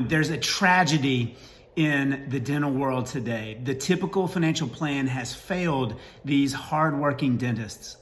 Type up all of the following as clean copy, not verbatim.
There's a tragedy in the dental world today. The typical financial plan has failed these hardworking dentists.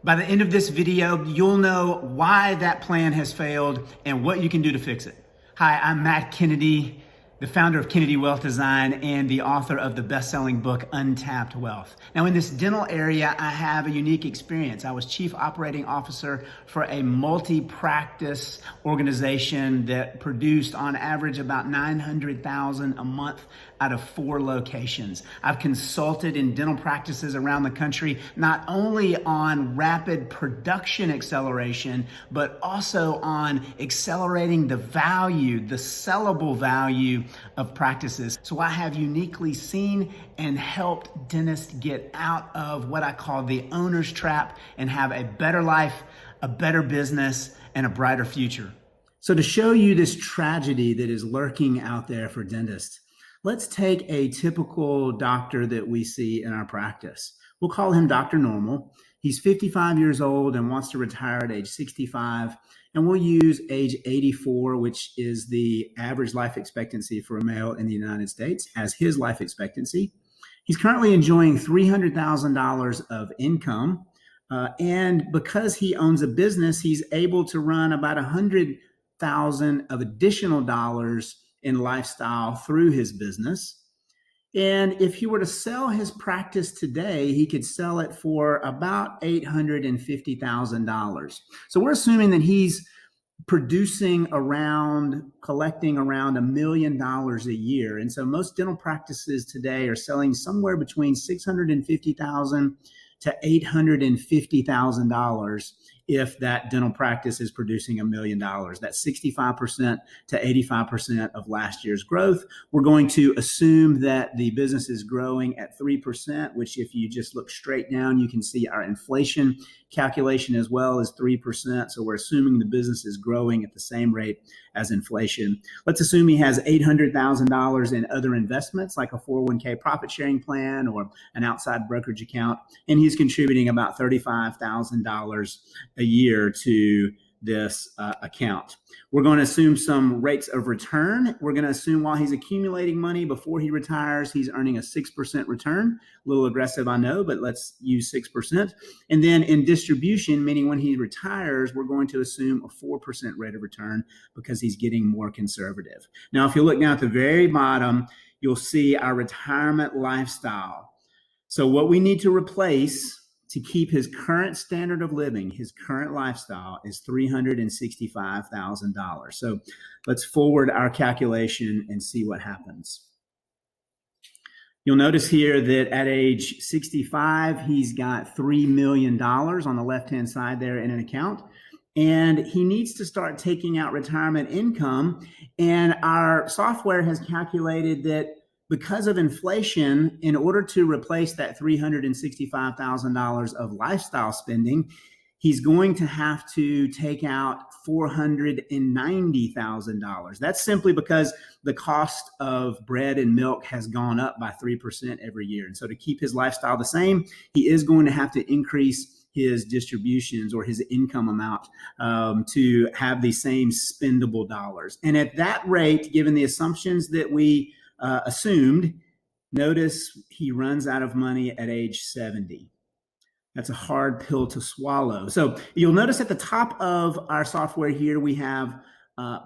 By the end of this video, you'll know why that plan has failed and what you can do to fix it. Hi, I'm Matt Kennedy, the founder of Kennedy Wealth Design and the author of the best-selling book, Untapped Wealth. Now, in this dental area, I have a unique experience. I was chief operating officer for a multi-practice organization that produced on average about $900,000 a month out of 4 locations. I've consulted in dental practices around the country, not only on rapid production acceleration, but also on accelerating the value, the sellable value of practices. So I have uniquely seen and helped dentists get out of what I call the owner's trap and have a better life, a better business, and a brighter future. So to show you this tragedy that is lurking out there for dentists, let's take a typical doctor that we see in our practice. We'll call him Dr. Normal. He's 55 years old and wants to retire at age 65. And we'll use age 84, which is the average life expectancy for a male in the United States, as his life expectancy. He's currently enjoying $300,000 of income. And because he owns a business, he's able to run about $100,000 of additional dollars in lifestyle through his business. And if he were to sell his practice today, he could sell it for about $850,000. So we're assuming that he's collecting around $1 million a year. And so most dental practices today are selling somewhere between $650,000 to $850,000 if that dental practice is producing $1 million. That's 65% to 85% of last year's growth. We're going to assume that the business is growing at 3%, which if you just look straight down, you can see our inflation calculation as well is 3%. So we're assuming the business is growing at the same rate as inflation. Let's assume he has $800,000 in other investments like a 401k profit sharing plan or an outside brokerage account, and he's contributing about $35,000 a year to this account. We're going to assume some rates of return. We're going to assume while he's accumulating money before he retires, he's earning a 6% return. A little aggressive, I know, but let's use 6%. And then in distribution, meaning when he retires, we're going to assume a 4% rate of return because he's getting more conservative. Now, if you look down at the very bottom, you'll see our retirement lifestyle. So what we need to replace to keep his current standard of living, his current lifestyle, is $365,000. So let's forward our calculation and see what happens. You'll notice here that at age 65, he's got $3 million on the left-hand side there in an account. And he needs to start taking out retirement income. And our software has calculated that because of inflation, in order to replace that $365,000 of lifestyle spending, he's going to have to take out $490,000. That's simply because the cost of bread and milk has gone up by 3% every year. And so to keep his lifestyle the same, he is going to have to increase his distributions or his income amount to have the same spendable dollars. And at that rate, given the assumptions that we assumed, notice he runs out of money at age 70. That's a hard pill to swallow. So you'll notice at the top of our software here, we have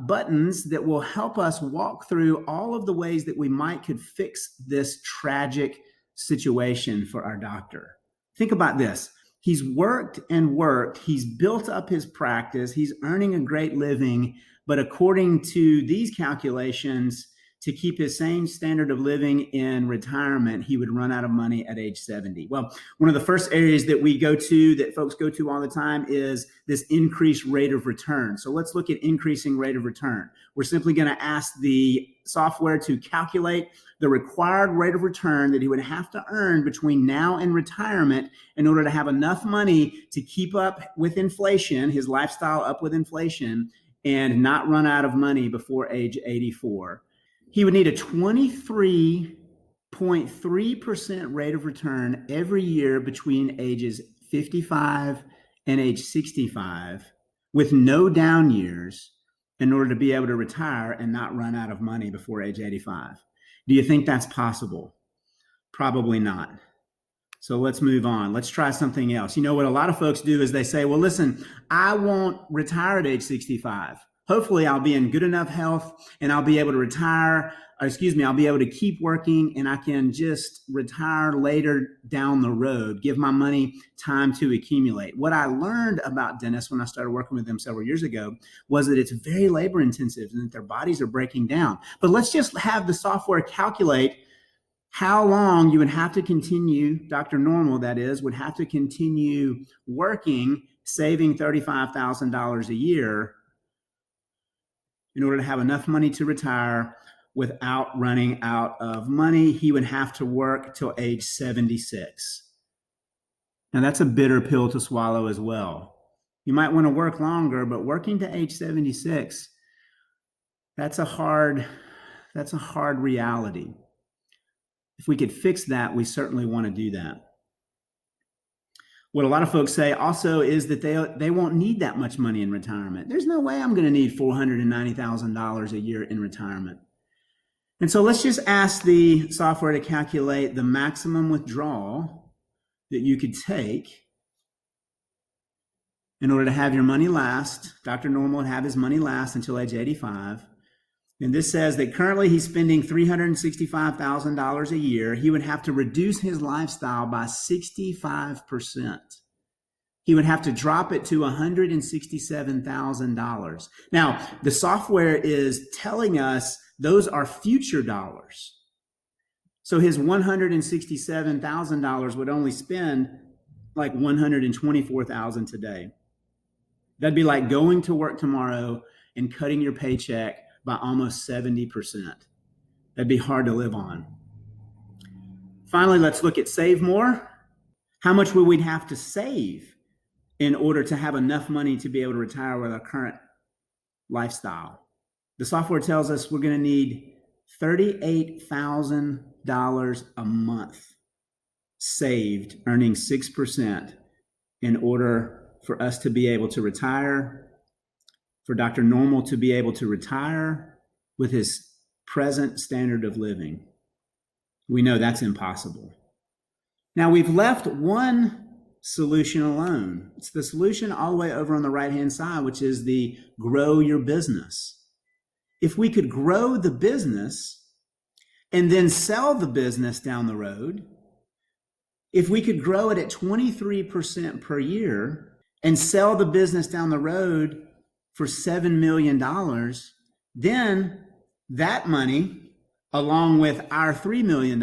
buttons that will help us walk through all of the ways that we could fix this tragic situation for our doctor. Think about this. He's worked and worked. He's built up his practice. He's earning a great living. But according to these calculations, to keep his same standard of living in retirement, he would run out of money at age 70. Well, one of the first areas that we go to, that folks go to all the time, is this increased rate of return. So let's look at increasing rate of return. We're simply going to ask the software to calculate the required rate of return that he would have to earn between now and retirement in order to have enough money to keep up with inflation, his lifestyle up with inflation, and not run out of money before age 84. He would need a 23.3% rate of return every year between ages 55 and age 65 with no down years in order to be able to retire and not run out of money before age 85. Do you think that's possible? Probably not. So let's move on. Let's try something else. You know what a lot of folks do is they say, well, listen, I won't retire at age 65. Hopefully I'll be in good enough health and I'll be able to retire, I'll be able to keep working and I can just retire later down the road, give my money time to accumulate. What I learned about dentists when I started working with them several years ago was that it's very labor intensive and that their bodies are breaking down. But let's just have the software calculate how long you would have to continue, Dr. Normal, that is, would have to continue working, saving $35,000 a year in order to have enough money to retire without running out of money. He would have to work till age 76. Now, that's a bitter pill to swallow as well. You might want to work longer, but working to age 76, that's a hard reality. If we could fix that, we certainly want to do that. What a lot of folks say also is that they won't need that much money in retirement. There's no way I'm going to need $490,000 a year in retirement. And so let's just ask the software to calculate the maximum withdrawal that you could take in order to have your money last. Dr. Normal would have his money last until age 85. And this says that currently he's spending $365,000 a year. He would have to reduce his lifestyle by 65%. He would have to drop it to $167,000. Now, the software is telling us those are future dollars. So his $167,000 would only spend like $124,000 today. That'd be like going to work tomorrow and cutting your paycheck by almost 70%. That'd be hard to live on. Finally, let's look at save more. How much would we have to save in order to have enough money to be able to retire with our current lifestyle? The software tells us we're going to need $38,000 a month saved, earning 6% in order for us to be able to retire, for Dr. Normal to be able to retire with his present standard of living. We know that's impossible. Now, we've left one solution alone. It's the solution all the way over on the right-hand side, which is the grow your business. If we could grow the business and then sell the business down the road, if we could grow it at 23% per year and sell the business down the road for $7 million, then that money, along with our $3 million,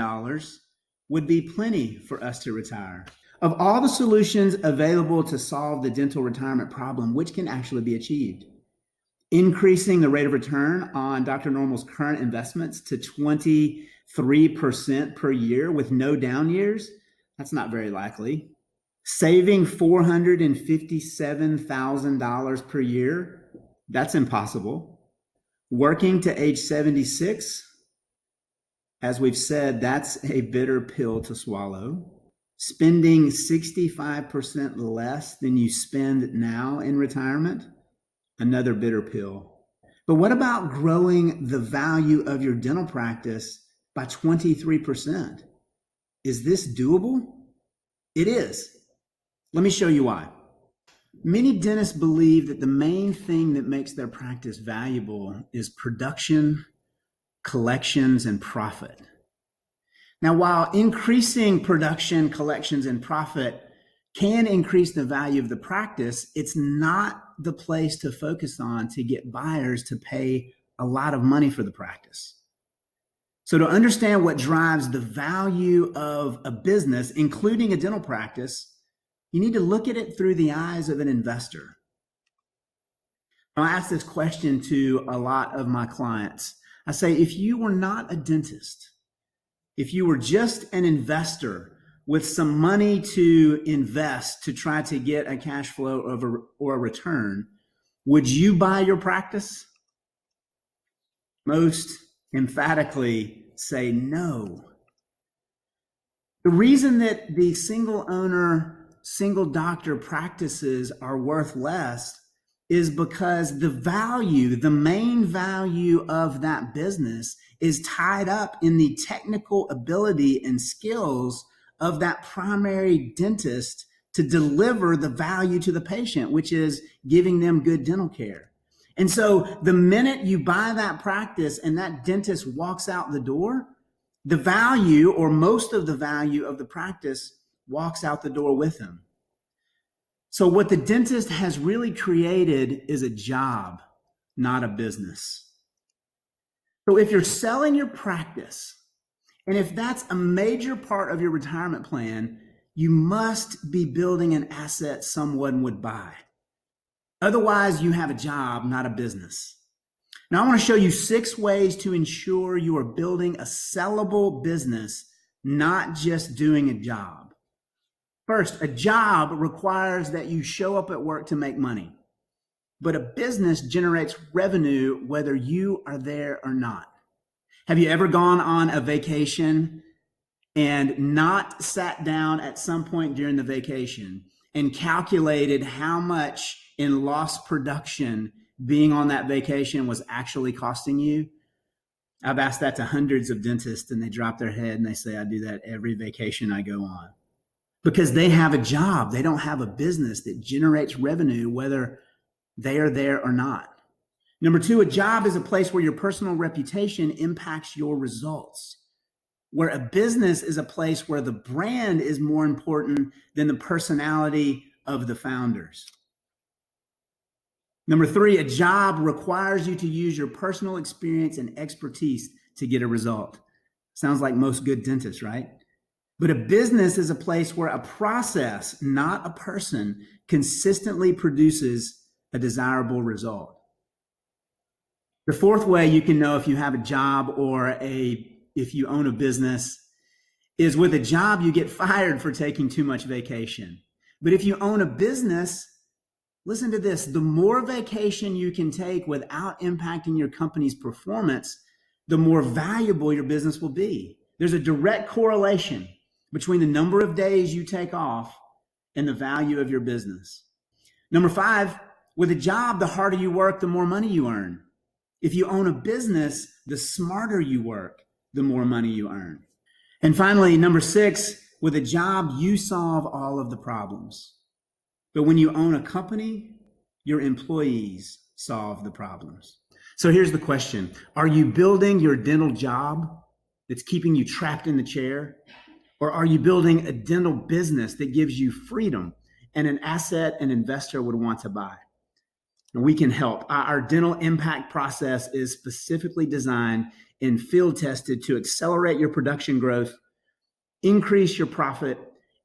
would be plenty for us to retire. Of all the solutions available to solve the dental retirement problem, which can actually be achieved? Increasing the rate of return on Dr. Normal's current investments to 23% per year with no down years? That's not very likely. Saving $457,000 per year? That's impossible. Working to age 76? As we've said, that's a bitter pill to swallow. Spending 65% less than you spend now in retirement? Another bitter pill. But what about growing the value of your dental practice by 23%? Is this doable? It is. Let me show you why. Many dentists believe that the main thing that makes their practice valuable is production, collections, and profit. Now, while increasing production, collections, and profit can increase the value of the practice, it's not the place to focus on to get buyers to pay a lot of money for the practice. So to understand what drives the value of a business, including a dental practice, you need to look at it through the eyes of an investor. I ask this question to a lot of my clients. I say, if you were not a dentist, if you were just an investor with some money to invest to try to get a cash flow or a return, would you buy your practice? Most emphatically say no. The reason that the single owner, single doctor practices are worth less is because the main value of that business is tied up in the technical ability and skills of that primary dentist to deliver the value to the patient, which is giving them good dental care. And so the minute you buy that practice and that dentist walks out the door, the value or most of the value of the practice walks out the door with him. So what the dentist has really created is a job, not a business. So if you're selling your practice, and if that's a major part of your retirement plan, you must be building an asset someone would buy. Otherwise, you have a job, not a business. Now, I want to show you 6 ways to ensure you are building a sellable business, not just doing a job. First, a job requires that you show up at work to make money, but a business generates revenue whether you are there or not. Have you ever gone on a vacation and not sat down at some point during the vacation and calculated how much in lost production being on that vacation was actually costing you? I've asked that to hundreds of dentists, and they drop their head and they say, I do that every vacation I go on. Because they have a job. They don't have a business that generates revenue whether they are there or not. Number 2, a job is a place where your personal reputation impacts your results. Where a business is a place where the brand is more important than the personality of the founders. Number 3, a job requires you to use your personal experience and expertise to get a result. Sounds like most good dentists, right? But a business is a place where a process, not a person, consistently produces a desirable result. The 4th way you can know if you have a job or if you own a business is with a job, you get fired for taking too much vacation. But if you own a business, listen to this, the more vacation you can take without impacting your company's performance, the more valuable your business will be. There's a direct correlation between the number of days you take off and the value of your business. Number 5, with a job, the harder you work, the more money you earn. If you own a business, the smarter you work, the more money you earn. And finally, number 6, with a job, you solve all of the problems. But when you own a company, your employees solve the problems. So here's the question. Are you building your dental job that's keeping you trapped in the chair? Or are you building a dental business that gives you freedom and an asset an investor would want to buy? And we can help. Our dental impact process is specifically designed and field tested to accelerate your production growth, increase your profit,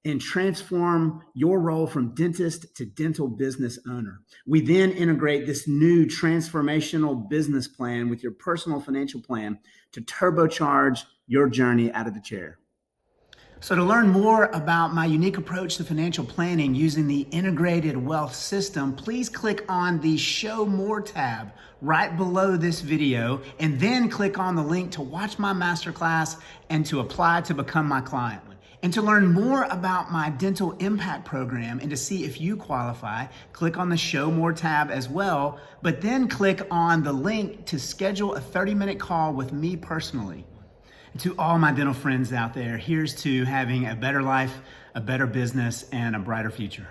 and transform your role from dentist to dental business owner. We then integrate this new transformational business plan with your personal financial plan to turbocharge your journey out of the chair. So to learn more about my unique approach to financial planning using the integrated wealth system, please click on the Show More tab right below this video, and then click on the link to watch my masterclass and to apply to become my client. And to learn more about my dental impact program and to see if you qualify, click on the Show More tab as well, but then click on the link to schedule a 30-minute call with me personally. To all my dental friends out there, here's to having a better life, a better business, and a brighter future.